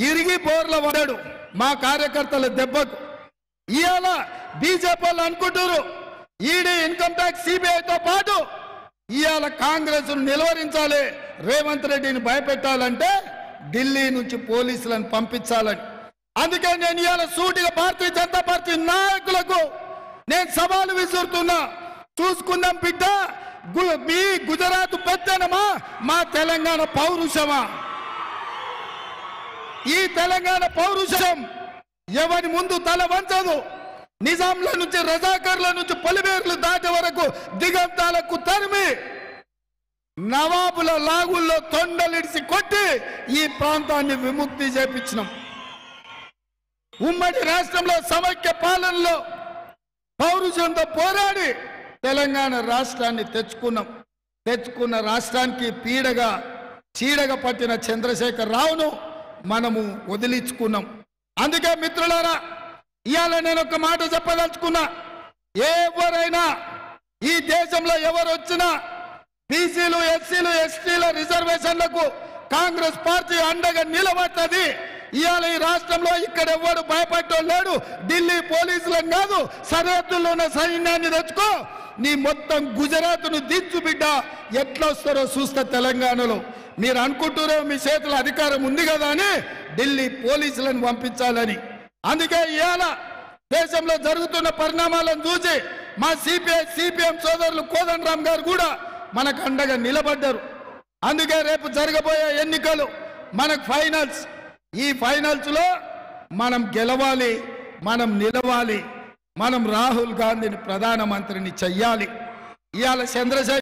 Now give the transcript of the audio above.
ఇరిగి బోర్ల పడ్డాడు మా కార్యకర్తల దెబ్బకు. ఇవాళ బీజేపీ వాళ్ళు అనుకుంటారు ఈడీ, ఇన్కమ్ ట్యాక్స్, సిబిఐతో పాటు ఇవాళ కాంగ్రెస్ నిలువరించాలి, రేవంత్ రెడ్డిని భయపెట్టాలంటే ఢిల్లీ నుంచి పోలీసులను పంపించాలని. అందుకే నేను ఇవాళ సూటిగా భారతీయ జనతా పార్టీ నాయకులకు నేను సవాలు విసురుతున్నా. చూసుకుందాం బిడ్డ, మీ గుజరాత్ పెద్దనమా, మా తెలంగాణ పౌరుషమా? ఈ తెలంగాణ పౌరుషం ఎవరి ముందు తల వంచదు. నిజాంల నుంచి, రజాకర్ల నుంచి పొలిమేర్లు దాటే వరకు దిగంతాలకు తరిమి నవాబుల లాగుల్లో తొండలిడిసి కొట్టి ఈ ప్రాంతాన్ని విముక్తి చేపించినాం. ఉమ్మడి రాష్ట్రంలో సమైక్య పాలనలో పౌరుషంతో పోరాడి తెలంగాణ రాష్ట్రాన్ని తెచ్చుకున్న రాష్ట్రానికి చీడగా పట్టిన చంద్రశేఖర్ రావును మనము వదిలించుకున్నాం. అందుకే మిత్రులారా, ఇవాళ నేను ఒక మాట చెప్పదలుచుకున్నా. ఎవరైనా ఈ దేశంలో ఎవరు వచ్చినా బీసీలు, ఎస్సీలు, ఎస్టీల రిజర్వేషన్లకు కాంగ్రెస్ పార్టీ అండగా నిలబడుతుంది. ఇవాళ ఈ రాష్ట్రంలో ఇక్కడ ఎవరు భయపడటం లేడు. ఢిల్లీ పోలీసులను కాదు, సరిహద్దుల్లో ఉన్న సైన్యాన్ని తెచ్చుకో, నీ మొత్తం గుజరాత్ను దించు బిడ్డ. ఎట్లా వస్తారో చూస్తా తెలంగాణలో. మీరు అనుకుంటారో మీ చేతుల అధికారం ఉంది కదా అని ఢిల్లీ పోలీసులను పంపించాలని. అందుకే ఇవాళ దేశంలో జరుగుతున్న పరిణామాలను చూసి మా సిపిఎం సోదరులు కోదండరామ్ గారు కూడా మనకు అండగా నిలబడ్డారు. అందుకే రేపు జరగబోయే ఎన్నికలు మనకు ఫైనల్స్. ఈ ఫైనల్స్ లో మనం గెలవాలి, మనం నిలవాలి, మనం రాహుల్ గాంధీని ప్రధానమంత్రిని చెయ్యాలి. ఇవాళ చంద్రశేఖర్